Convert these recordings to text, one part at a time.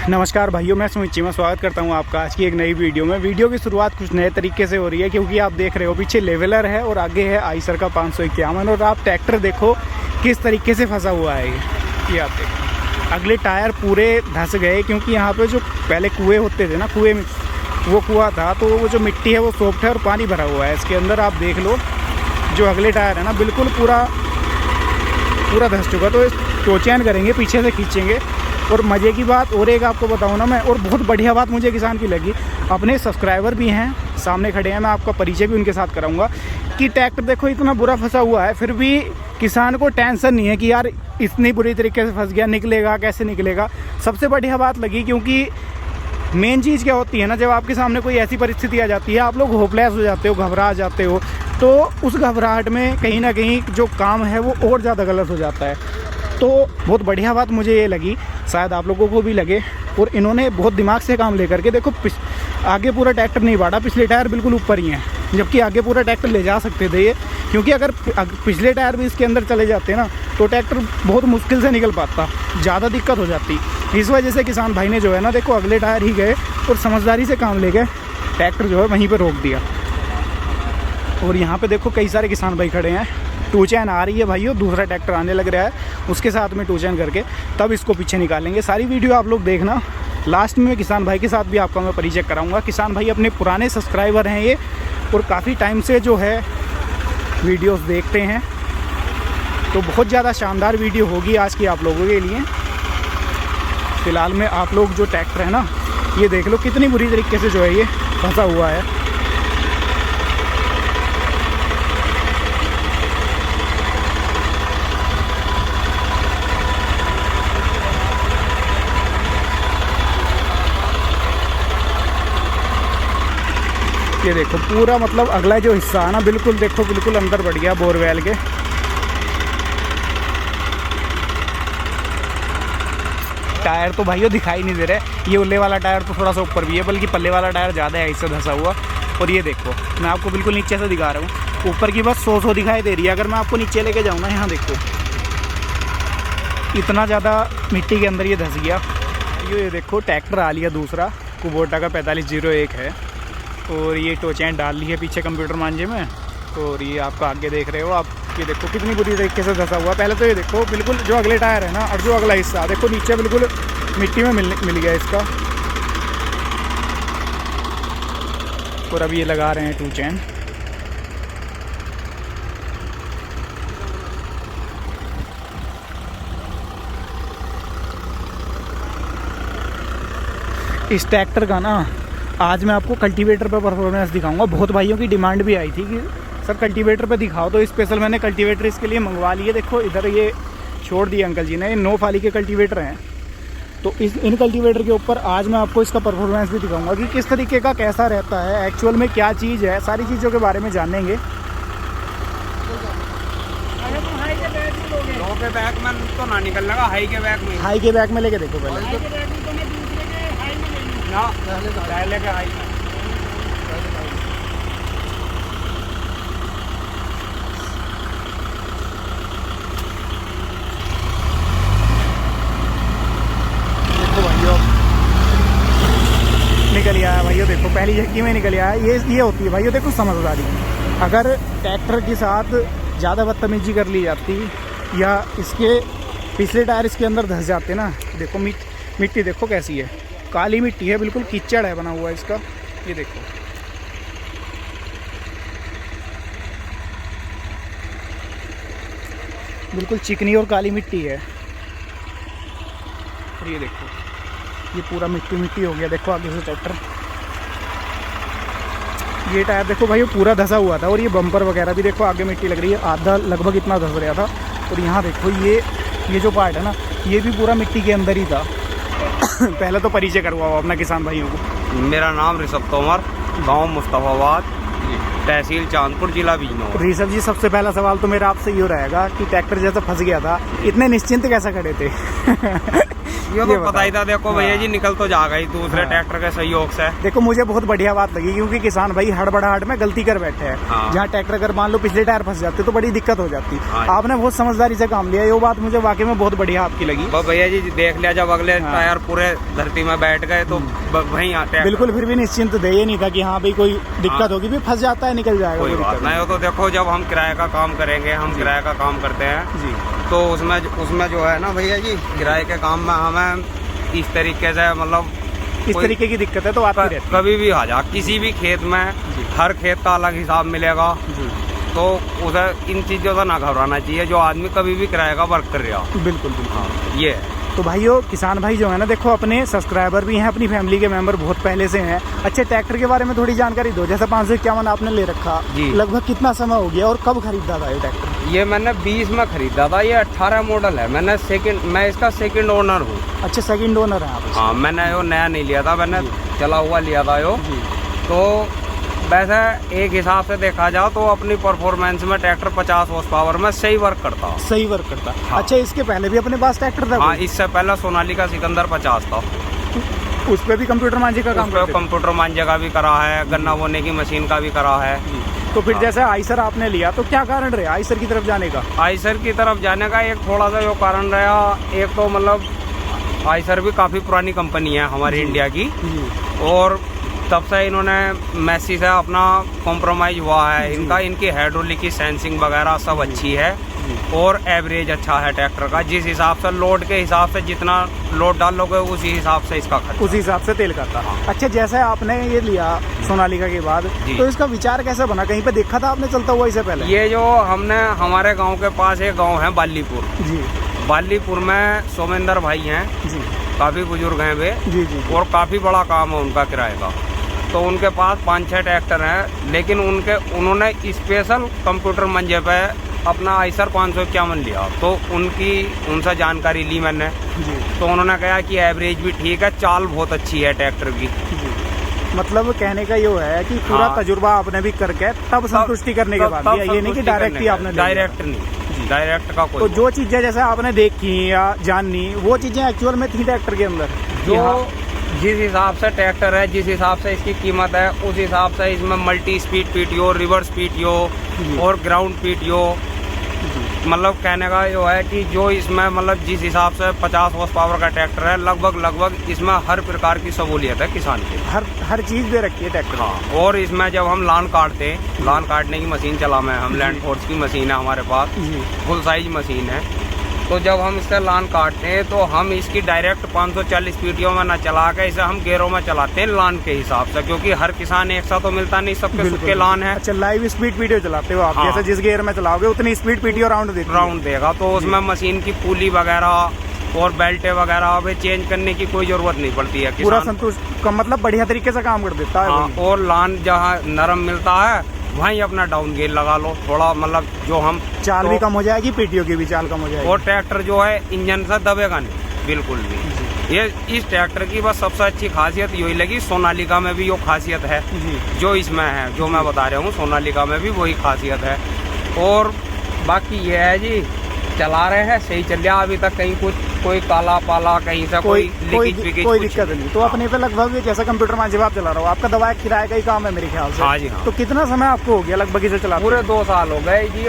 नमस्कार भाइयों, मैं सुमित चीमा स्वागत करता हूं आपका आज की एक नई वीडियो में। वीडियो की शुरुआत कुछ नए तरीके से हो रही है क्योंकि आप देख रहे हो पीछे लेवलर है और आगे है आइसर का 551 और आप ट्रैक्टर देखो किस तरीके से फंसा हुआ है। ये आप देखो अगले टायर पूरे धंस गए क्योंकि यहाँ पे जो पहले कुएँ होते थे ना, कुएँ में वो कुआँ था तो वो जो मिट्टी है वो सॉफ्ट है और पानी भरा हुआ है इसके अंदर। आप देख लो जो अगले टायर है ना बिल्कुल पूरा धंस चुका। तो टो चैन करेंगे, पीछे से खींचेंगे। और मज़े की बात और एक आपको बताऊँ ना मैं, और बहुत बढ़िया बात मुझे किसान की लगी, अपने सब्सक्राइबर भी हैं सामने खड़े हैं, मैं आपका परिचय भी उनके साथ कराऊंगा कि ट्रैक्टर देखो इतना बुरा फंसा हुआ है फिर भी किसान को टेंशन नहीं है कि यार इतनी बुरी तरीके से फंस गया, निकलेगा कैसे निकलेगा। सबसे बढ़िया बात लगी क्योंकि मेन चीज़ क्या होती है ना, जब आपके सामने कोई ऐसी परिस्थिति आ जाती है आप लोग होपलेस हो जाते हो, घबरा जाते हो, तो उस घबराहट में कहीं ना कहीं जो काम है वो और ज़्यादा गलत हो जाता है। तो बहुत बढ़िया बात मुझे ये लगी, शायद आप लोगों को भी लगे। और इन्होंने बहुत दिमाग से काम लेकर के देखो आगे पूरा ट्रैक्टर नहीं बांटा, पिछले टायर बिल्कुल ऊपर ही हैं, जबकि आगे पूरा ट्रैक्टर ले जा सकते थे ये, क्योंकि अगर पिछले टायर भी इसके अंदर चले जाते ना तो ट्रैक्टर बहुत मुश्किल से निकल पाता, ज़्यादा दिक्कत हो जाती। इस वजह से किसान भाई ने जो है ना देखो अगले टायर ही गए और समझदारी से काम ले गए, ट्रैक्टर जो है वहीं पर रोक दिया। और यहाँ पे देखो कई सारे किसान भाई खड़े हैं। टू चैन आ रही है भाइयों, दूसरा ट्रैक्टर आने लग रहा है, उसके साथ में टू चैन करके तब इसको पीछे निकालेंगे। सारी वीडियो आप लोग देखना, लास्ट में किसान भाई के साथ भी आपका मैं परिचय कराऊंगा। किसान भाई अपने पुराने सब्सक्राइबर हैं ये और काफ़ी टाइम से जो है वीडियोस देखते हैं, तो बहुत ज़्यादा शानदार वीडियो होगी आज की आप लोगों के लिए। फ़िलहाल में आप लोग जो ट्रैक्टर है ना ये देख लो कितनी बुरी तरीके से जो है ये फंसा हुआ है। ये देखो पूरा मतलब अगला जो हिस्सा है ना बिल्कुल देखो बिल्कुल अंदर बढ़ गया बोरवेल के। टायर तो भाइयों दिखाई नहीं दे रहे, ये उल्ले वाला टायर तो थोड़ा सा ऊपर भी है, बल्कि पल्ले वाला टायर ज़्यादा है इससे धंसा हुआ। और ये देखो मैं आपको बिल्कुल नीचे से दिखा रहा हूँ, ऊपर की बस 100 दिखाई दे रही है। अगर मैं आपको नीचे लेके जाऊँ ना, यहाँ देखो इतना ज़्यादा मिट्टी के अंदर ये धंस गया। ये देखो ट्रैक्टर आ लिया दूसरा, कुबोटा का 4501 है और ये टो चैन डाल ली है पीछे कंप्यूटर मांझे में। और ये आपका आगे देख रहे हो आप, ये देखो कितनी बुरी तरीके से धंसा हुआ। पहले तो ये देखो बिल्कुल जो अगले टायर है ना और जो अगला हिस्सा देखो नीचे बिल्कुल मिट्टी में मिल गया इसका। और अब ये लगा रहे हैं टू चैन। इस ट्रैक्टर का ना आज मैं आपको कल्टीवेटर पे परफॉर्मेंस दिखाऊंगा। बहुत भाइयों की डिमांड भी आई थी कि सर कल्टीवेटर पे दिखाओ, तो स्पेशल मैंने कल्टीवेटर इसके लिए मंगवा लिए। देखो इधर ये छोड़ दिए अंकल जी ने, ये 9 फाली के कल्टीवेटर हैं। तो इन कल्टीवेटर के ऊपर आज मैं आपको इसका परफॉर्मेंस भी दिखाऊंगा कि किस तरीके का कैसा रहता है, एक्चुअल में क्या चीज़ है, सारी चीज़ों के बारे में जानेंगे। लो के बैग में तो ना निकलने का, हाई के बैग में लेके देखो पहले पहले का हाई में। निकल आया भाइयों, देखो पहली झटकी में निकल आया। ये होती है भाइयों देखो समझदारी। अगर ट्रैक्टर के साथ ज़्यादा बदतमीजी कर ली जाती या इसके पिछले टायर इसके अंदर धंस जाते ना, देखो मिट्टी देखो कैसी है, काली मिट्टी है, बिल्कुल कीचड़ है बना हुआ इसका। ये देखो बिल्कुल चिकनी और काली मिट्टी है। और ये देखो ये पूरा मिट्टी हो गया। देखो आगे से ट्रैक्टर, ये टायर देखो भाई पूरा धंसा हुआ था और ये बम्पर वगैरह भी देखो आगे मिट्टी लग रही है, आधा लगभग इतना धंस रहा था। और यहाँ देखो ये जो पार्ट है ना ये भी पूरा मिट्टी के अंदर ही था। पहले तो परिचय करवाओ अपना किसान भाइयों को। मेरा नाम ऋषभ तोमर, गांव मुस्तफाबाद, तहसील चांदपुर, जिला बिजनौर। ऋषभ जी सबसे पहला सवाल तो मेरा आपसे ये रहेगा कि ट्रैक्टर जैसा फंस गया था, इतने निश्चिंत कैसा खड़े थे? ये तो पता ही बताओ। था, देखो भैया हाँ। जी निकल तो जाएगा ही दूसरे हाँ। ट्रैक्टर के सहयोग से। देखो मुझे बहुत बढ़िया बात लगी, क्योंकि किसान भाई हड़बड़ाहट में गलती कर बैठे हैं। हाँ। जहाँ ट्रैक्टर अगर मान लो पिछले टायर फंस जाते तो बड़ी दिक्कत हो जाती। हाँ। आपने बहुत समझदारी से काम लिया, ये बात मुझे वाकई में बहुत बढ़िया आपकी लगी। बस भैया जी देख लिया, जब अगले हाँ। टायर पूरे धरती में बैठ गए तो वहीं आते हैं। बिल्कुल, फिर भी निश्चिंत दे, ये नहीं था कि हाँ भाई कोई दिक्कत हाँ। होगी, भी फंस जाता है निकल जाएगा, कोई कोई बात दिक्कत नहीं हो। तो देखो जब हम किराए का काम करेंगे, हम जी। किराए का काम करते हैं, जी तो उसमें जो है ना भैया जी, किराए के काम में हमें इस तरीके से मतलब इस कोई तरीके की दिक्कत है तो आती रहती कभी भी आ जा, किसी भी खेत में जी। हर खेत का अलग हिसाब मिलेगा। है। जी तो उसे इन चीज़ों से ना घबराना चाहिए, जो आदमी कभी भी किराए का वर्क कर रहा। बिल्कुल बिल्कुल। हाँ ये है। तो भाइयों, किसान भाई जो है ना, देखो अपने सब्सक्राइबर भी हैं, अपनी फैमिली के मेंबर बहुत पहले से हैं। अच्छे ट्रैक्टर के बारे में थोड़ी जानकारी दो, जैसे 551 आपने ले रखा, जी। लगभग कितना समय हो गया और कब खरीदा था ये ट्रैक्टर? ये मैंने 20 में खरीदा था, ये 18 मॉडल है। मैं इसका सेकंड ओनर हूँ। अच्छा, सेकंड ओनर है आप? हाँ, मैंने वो नया नहीं लिया था, मैंने जी। चला हुआ लिया था यो। जी तो वैसे एक हिसाब से देखा जाओ तो अपनी परफॉर्मेंस में ट्रैक्टर 50 हॉर्स पावर में सही वर्क करता। सही वर्क करता। हाँ। अच्छा, इसके पहले भी अपने पास ट्रैक्टर था हाँ, कोई? इससे पहले सोनालिका सिकंदर 50 था। उस पे भी कंप्यूटर मांझी का काम उस पर करते थे? कंप्यूटर मांझे का भी करा है, गन्ना बोने की मशीन का भी करा है। जी। तो फिर हाँ। जैसे आइसर आपने लिया, तो क्या कारण रहा आइसर की तरफ जाने का? आइसर की तरफ जाने का एक थोड़ा सा जो कारण रहा, एक तो मतलब आइसर भी काफ़ी पुरानी कंपनी है हमारी जी। इंडिया की, जी और तब से इन्होंने मैसी से अपना कॉम्प्रोमाइज़ हुआ है। जी। इनकी हाइड्रोलिक की सेंसिंग वगैरह सब जी। अच्छी है, जी। और एवरेज अच्छा है ट्रैक्टर का। जिस हिसाब से लोड के हिसाब से जितना लोड डालोगे उसी हिसाब से इसका खर्च। उस हिसाब से तेल खाता। हाँ। अच्छा, जैसे आपने ये लिया सोनालिका के बाद, जी। तो इसका विचार कैसे बना? कहीं पे देखा था आपने चलता हुआ इससे पहले? ये जो हमने हमारे गांव के पास एक गांव है बालीपुर, जी बालीपुर में सोमेंदर भाई हैं, जी काफ़ी बुजुर्ग हैं वे, जी जी और काफ़ी बड़ा काम है उनका किराए का। तो उनके पास 5-6 ट्रैक्टर हैं, लेकिन उन्होंने स्पेशल कंप्यूटर मंजे पे अपना आइसर 551 लिया। तो उनसे जानकारी ली मैंने, जी तो उन्होंने कहा कि एवरेज भी ठीक है, चाल बहुत अच्छी है ट्रैक्टर की। जी। मतलब कहने का ये है कि पूरा हाँ। तजुर्बा आपने भी करके तब संतुष्टि करने के बाद लिया, ये नहीं कि डायरेक्ट ही आपने ले लिया। डायरेक्ट नहीं, डायरेक्ट का कोई तो जो चीजें जैसे आपने देखी या जाननी, वो चीजें एक्चुअल में थी ट्रैक्टर के अंदर? जो जिस हिसाब से ट्रैक्टर है, जिस हिसाब से इसकी कीमत है, उस हिसाब से इसमें multi speed PTO, reverse PTO जी। और ग्राउंड पीटीओ, मतलब कहने का जो है कि जो इसमें मतलब जिस हिसाब से 50 हॉर्स पावर का ट्रैक्टर है, लगभग इसमें हर प्रकार की सहूलियत है किसान की। हर चीज दे रखी है ट्रैक्टर। हाँ, और इसमें जब हम लान काटते हैं, लान काटने की मशीन चला मैं, हम लैंड फोर्स की मशीन है हमारे पास, जी फुल साइज मशीन है। तो जब हम इससे लान काटते हैं तो हम इसकी डायरेक्ट 540 पीटीओ में ना चला के इसे हम गेयरों में चलाते हैं लान के हिसाब से, क्योंकि हर किसान एक सा तो मिलता नहीं, सबके बिल्कुल। सबके लान है। अच्छा, लाइव स्पीड पीटीओ चलाते हो आप? हाँ। जैसे जिस गियर में चलाओगे उतनी स्पीड पीटीओ राउंड देती है। राउंड देगा, तो उसमें मशीन की पुली वगैरह और बेल्टे वगैरह अभी चेंज करने की कोई जरूरत नहीं पड़ती है। पूरा किसान संतुष्ट का मतलब बढ़िया तरीके से काम कर देता है। हाँ, वही। और लान जहाँ नरम मिलता है वहीं अपना डाउन गेयर लगा लो थोड़ा, मतलब जो हम चाल तो, भी कम हो जाएगी, पीटीओ की भी चाल कम हो जाएगी। और ट्रैक्टर जो है इंजन से दबेगा नहीं बिल्कुल भी। ये इस ट्रैक्टर की बस सबसे अच्छी खासियत यही लगी, सोनालिका में भी वो खासियत है जी जो इसमें है, जो मैं बता रहा हूँ सोनालिका में भी वही खासियत है। और बाकी ये है जी, चला रहे हैं सही चल रहा, अभी तक कहीं कोई काला पाला कहीं से कोई लीकेज कोई दिक्कत नहीं। तो अपने पे लगभग जैसा कंप्यूटर मांझे आप चला रहा हो, आपका दवा किराए का ही काम है मेरे ख्याल से। हाँ जी हाँ। तो कितना समय आपको हो गया लगभग इसे चला? पूरे 2 साल हो गए जी,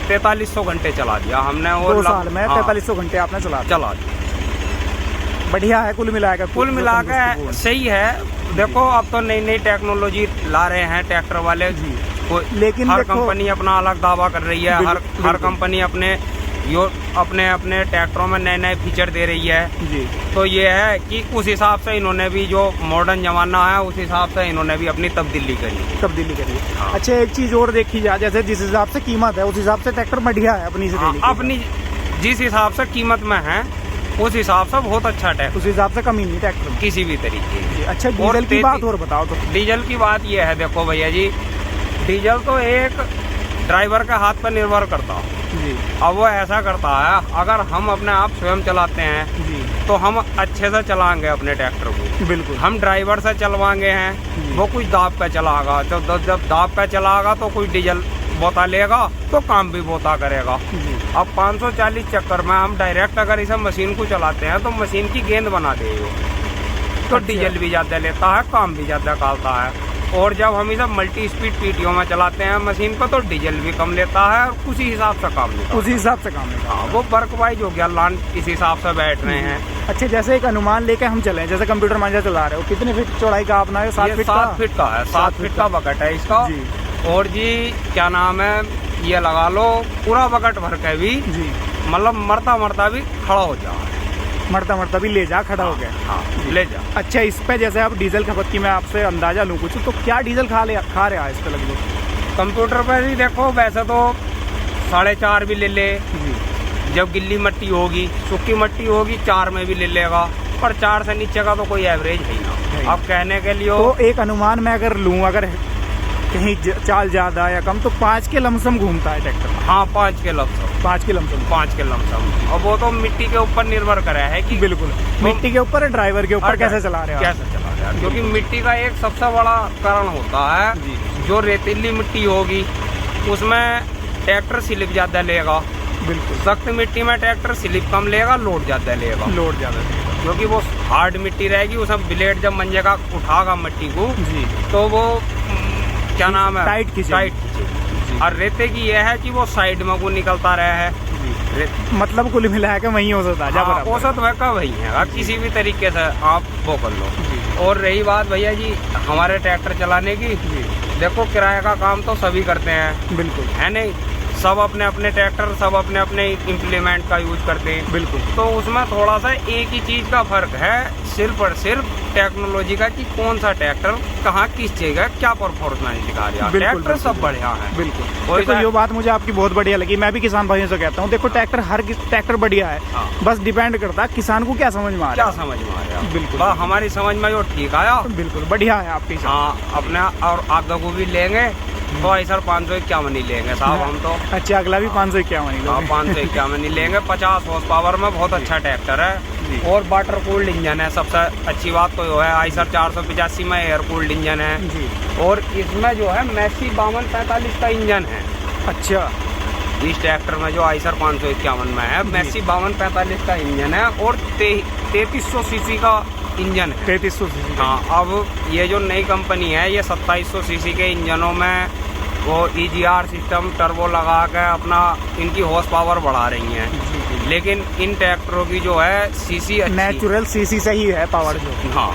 4300 घंटे चला दिया हमने। और 2 साल में हाँ, 4300 घंटे आपने चला दिया। चला दिया। बढ़िया है कुल मिलाकर। कुल मिलाकर सही है। देखो अब तो नई नई टेक्नोलॉजी ला रहे हैं ट्रैक्टर वाले जी। कोई, लेकिन हर देखो- कंपनी अपना अलग दावा कर रही है। हर बिल्कुल। कंपनी अपने ट्रैक्टरों में नए नए फीचर दे रही है। जी तो ये है कि उस हिसाब से इन्होंने भी, जो मॉडर्न जमाना है उस हिसाब से इन्होंने भी अपनी तब्दीली करी। तब्दीली करिए। हाँ। अच्छा, एक चीज और देखी जाए, जैसे जिस हिसाब से कीमत है उस हिसाब से ट्रैक्टर बढ़िया है अपनी से हाँ, लेने के अपनी जिस हिसाब से कीमत में है उस हिसाब से बहुत अच्छा साथ। ट्रैक्टर उस हिसाब से कमी नहीं ट्रैक्टर में। किसी भी तरीके की। अच्छा, और डीजल की तेजी- बात और बताओ तो। डीजल की बात यह है, देखो भैया जी, डीजल तो एक ड्राइवर के हाथ पर निर्भर करता है। जी अब वो ऐसा करता है, अगर हम अपने आप स्वयं चलाते हैं जी तो हम अच्छे से चलाएंगे अपने ट्रैक्टर को। बिल्कुल। हम ड्राइवर से चलवाएंगे हैं, वो कुछ दाब पे चलाएगा, तो जब दाब पे चलाएगा तो कुछ डीजल बोता लेगा तो काम भी बोता करेगा। अब 540 चक्कर में हम डायरेक्ट अगर इसे मशीन को चलाते हैं तो मशीन की गेंद बना देगा, तो डीजल भी ज़्यादा लेता है, काम भी ज़्यादा निकालता है। और जब हम इसे मल्टी स्पीड पीटीओ में चलाते हैं मशीन को तो डीजल भी कम लेता है और उसी हिसाब से काम लेता है। उसी हिसाब से काम लेता है। हाँ, वो वर्क वाइज हो गया, लान इस हिसाब से बैठ रहे हैं। अच्छा, जैसे एक अनुमान लेके हम चले, जैसे कंप्यूटर मांझा चला रहे हो, कितने फीट चौड़ाई का अपना है? 7 फीट का? 7 फीट का है, 7 फीट का बकेट है इसका जी। और जी क्या नाम है, ये लगा लो पूरा बकेट भर के भी जी, मतलब मरता भी खड़ा हो जा, मरता भी ले जा खड़ा हो गया। हाँ, ले जा। अच्छा, इस पे जैसे आप डीजल खपत की मैं आपसे अंदाजा लूँ कुछ, तो क्या डीजल खा रहा है इस पे लगभग? कंप्यूटर पर ही देखो वैसे तो 4.5 भी ले ले, जी, जब गिल्ली मिट्टी होगी, सूखी मिट्टी होगी 4 में भी ले लेगा, पर 4 से नीचे का तो कोई एवरेज है ना। अब कहने के लिए तो एक अनुमान मैं अगर लूँ, अगर कहीं चाल ज्यादा या कम, तो 5 के लमसम घूमता है ट्रैक्टर? हाँ, 5 के लमसम। 5 के लमसम? 5 के लमसम। और वो तो मिट्टी के ऊपर निर्भर करा है कि बिल्कुल मिट्टी के ऊपर, ड्राइवर के ऊपर कैसे चला रहे हो, कैसे चला रहे हैं। क्योंकि मिट्टी का एक सबसे बड़ा कारण होता है, जो रेतीली मिट्टी होगी उसमें ट्रैक्टर स्लिप ज्यादा लेगा। बिल्कुल। सख्त मिट्टी में ट्रैक्टर स्लिप कम लेगा, लोड ज्यादा लेगा। लोड ज्यादा लेगा क्योंकि वो हार्ड मिट्टी रहेगी, उसमें ब्लेड जब मंजे का उठागा मिट्टी को जी, तो वो क्या नाम है, टाइट खींचेगी। और रेते की यह है कि वो साइड में को निकलता रहा है। मतलब कुल मिला के वही औसत आ जा बराबर। औसत वह का वही है, आप किसी भी तरीके से आप वो कर लो। और रही बात भैया जी हमारे ट्रैक्टर चलाने की, देखो किराए का काम तो सभी करते हैं, बिल्कुल है नहीं, सब अपने अपने ट्रैक्टर, सब अपने अपने इम्प्लीमेंट का यूज करते हैं। बिल्कुल। तो उसमें थोड़ा सा एक ही चीज का फर्क है, सिर्फ और सिर्फ टेक्नोलॉजी का, कि कौन सा ट्रैक्टर कहाँ किस जगह क्या परफॉर्मेंस दिखा रहा है। ट्रैक्टर सब बढ़िया है। बिल्कुल। देखो ये बात मुझे आपकी बहुत बढ़िया लगी। मैं भी किसान भाइयों से कहता हूँ, देखो ट्रैक्टर हर ट्रैक्टर बढ़िया है, हाँ। बस डिपेंड करता है किसान को क्या समझ में आ रहा है। क्या समझ में आया। बिल्कुल। बस हमारी समझ में जो ठीक आया, बिल्कुल बढ़िया है आपकी। हाँ, अपने और आगे को भी लेंगे तो ऐसा 551 ही लेंगे साहब हम तो। अच्छा, अगला भी 551? हाँ, 551 ही लेंगे। 50 हॉर्स पावर में बहुत अच्छा ट्रैक्टर है और वाटर कूल्ड इंजन है। सबसे अच्छी बात तो जो है आइसर 485 में एयर कूल्ड इंजन है जी। और इसमें जो है मैसी 5245 का इंजन है। अच्छा, इस ट्रैक्टर में जो आइसर 551 में है मैसी 5245 का इंजन है और 3300 सीसी का इंजन है। 3300 सीसी। हाँ, अब ये जो नई कंपनी है ये 2700 सीसी के इंजनों में वो EGR सिस्टम टर्बो लगा के अपना इनकी हॉर्स पावर बढ़ा रही हैं। लेकिन इन ट्रैक्टरों की जो है सीसी नेचुरल सीसी से ही है पावर जो। हाँ,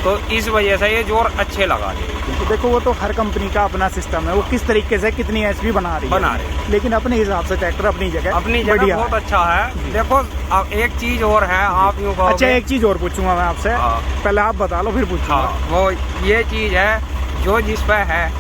तो इस वजह से ये जोर अच्छे लगा रहे। तो देखो वो तो हर कंपनी का अपना सिस्टम है, वो किस तरीके से कितनी HP बना रही है, लेकिन अपने हिसाब से ट्रैक्टर अपनी जगह बहुत अच्छा है। देखो अब एक चीज और है, आप यूँ कहोगे। अच्छा, एक चीज और पूछूंगा मैं आपसे। पहले आप बता लो फिर पूछूंगा। हाँ, वो ये चीज है जो जिस पे है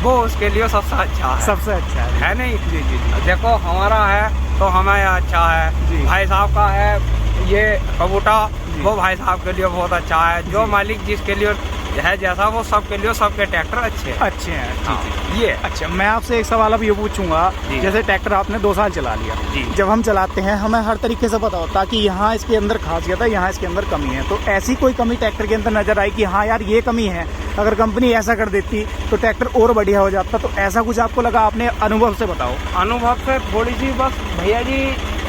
वो उसके लिए सबसे अच्छा है। सबसे अच्छा है नहीं। जी जी जी। देखो हमारा है तो हमें अच्छा है, भाई साहब का है ये कबूटा, वो भाई साहब के लिए बहुत अच्छा है। जो मालिक जिसके लिए है जैसा वो सबके लिए, सबके ट्रैक्टर अच्छे हैं। हाँ, ये अच्छा, मैं आपसे एक सवाल अब ये पूछूंगा, जैसे ट्रैक्टर आपने 2 साल चला लिया, जब हम चलाते हैं हमें हर तरीके से पता होता है कि यहाँ इसके अंदर खासियत है, यहाँ इसके अंदर कमी है। तो ऐसी कोई कमी ट्रैक्टर के अंदर नजर आई कि हाँ यार ये कमी है, अगर कंपनी ऐसा कर देती तो ट्रैक्टर और बढ़िया हो जाता, तो ऐसा कुछ आपको लगा? आपने अनुभव से बताओ। अनुभव से थोड़ी सी बस भैया जी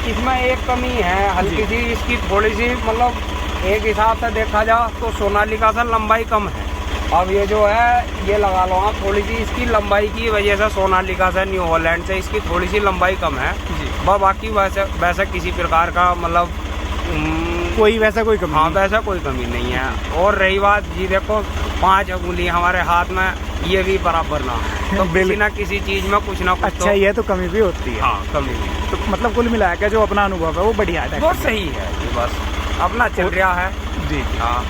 इसमें एक कमी है हल्की सी, इसकी थोड़ी सी मतलब एक हिसाब से देखा जाए तो सोनालिका से लंबाई कम है। अब ये जो है ये लगा लो आप, थोड़ी सी इसकी लंबाई की वजह से सोनालिका से न्यू हॉलैंड से इसकी थोड़ी सी लंबाई कम है। बाकी वैसे किसी प्रकार का मतलब कोई वैसा कोई कमी? हाँ, वैसा कोई कमी नहीं है। और रही बात जी देखो 5 अंगुली हमारे हाथ में, ये भी बराबर ना है तो किसी ना किसी चीज में कुछ ना कुछ। अच्छा, ये तो कमी भी होती है। हाँ, कमी भी। तो मतलब कुल मिला के जो अपना अनुभव है वो बढ़िया है, बहुत सही है, बस अपना चल रहा है। जी। हाँ,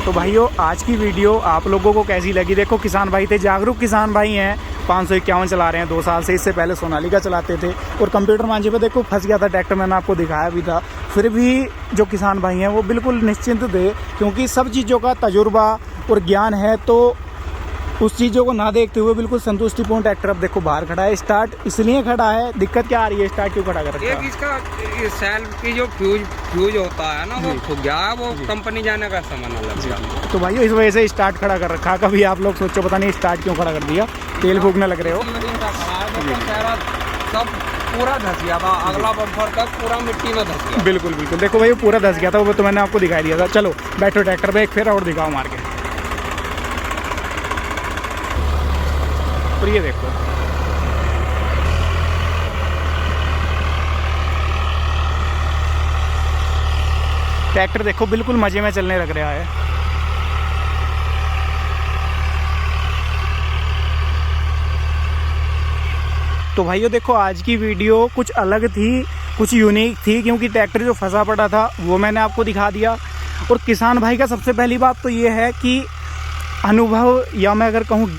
तो भाइयों आज की वीडियो आप लोगों को कैसी लगी? देखो किसान भाई थे, जागरूक किसान भाई हैं, 551 चला रहे हैं 2 साल से, इससे पहले सोनालिका चलाते थे और कंप्यूटर मांझे पे देखो फंस गया था ट्रैक्टर, मैंने आपको दिखाया भी था। फिर भी जो किसान भाई हैं वो बिल्कुल निश्चिंत थे, क्योंकि सब चीज़ों का तजुर्बा और ज्ञान है, तो उस चीज़ों को ना देखते हुए बिल्कुल संतुष्टिपूर्ण ट्रैक्टर अब देखो बाहर खड़ा है। स्टार्ट इसलिए खड़ा है, दिक्कत क्या आ रही है, स्टार्ट क्यों खड़ा कर रखा एक है? इसका सेल्फ की जो फ्यूज होता है ना, वो खो गया है, वो कंपनी जाने का समय ना लग गया। तो भाई इस वजह से स्टार्ट खड़ा कर रखा है। कभी आप लोग सोचो पता नहीं स्टार्ट क्यों खड़ा कर दिया, तेल फूकने लग रहे हो। सब पूरा धस गया था, अगला बम्पर तक पूरा मिट्टी में धस गया। बिल्कुल बिल्कुल, देखो भाई वो पूरा धस गया था, वो तो मैंने आपको दिखाई दिया था। चलो बैठो ट्रैक्टर पे, एक फेरा और दिखाओ मार के। और ये देखो ट्रैक्टर देखो बिल्कुल मजे में चलने लग रहा है। तो भाइयों देखो आज की वीडियो कुछ अलग थी, कुछ यूनिक थी, क्योंकि ट्रैक्टर जो फंसा पड़ा था वो मैंने आपको दिखा दिया। और किसान भाई का सबसे पहली बात तो ये है कि अनुभव या मैं अगर कहूँ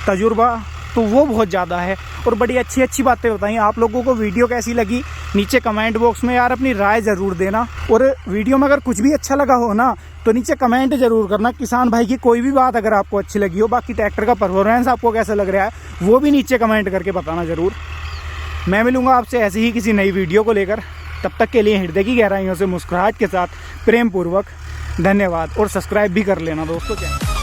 तजुर्बा तो वो बहुत ज़्यादा है, और बड़ी अच्छी अच्छी बातें बताई। आप लोगों को वीडियो कैसी लगी नीचे कमेंट बॉक्स में यार अपनी राय ज़रूर देना, और वीडियो में अगर कुछ भी अच्छा लगा हो ना तो नीचे कमेंट जरूर करना। किसान भाई की कोई भी बात अगर आपको अच्छी लगी हो, बाकी ट्रैक्टर का परफॉर्मेंस आपको कैसा लग रहा है वो भी नीचे कमेंट करके बताना ज़रूर। मैं मिलूँगा आपसे ऐसी ही किसी नई वीडियो को लेकर, तब तक के लिए हृदय की गहराइयों से मुस्कुराहट के साथ प्रेम पूर्वक धन्यवाद, और सब्सक्राइब भी कर लेना दोस्तों चैनल।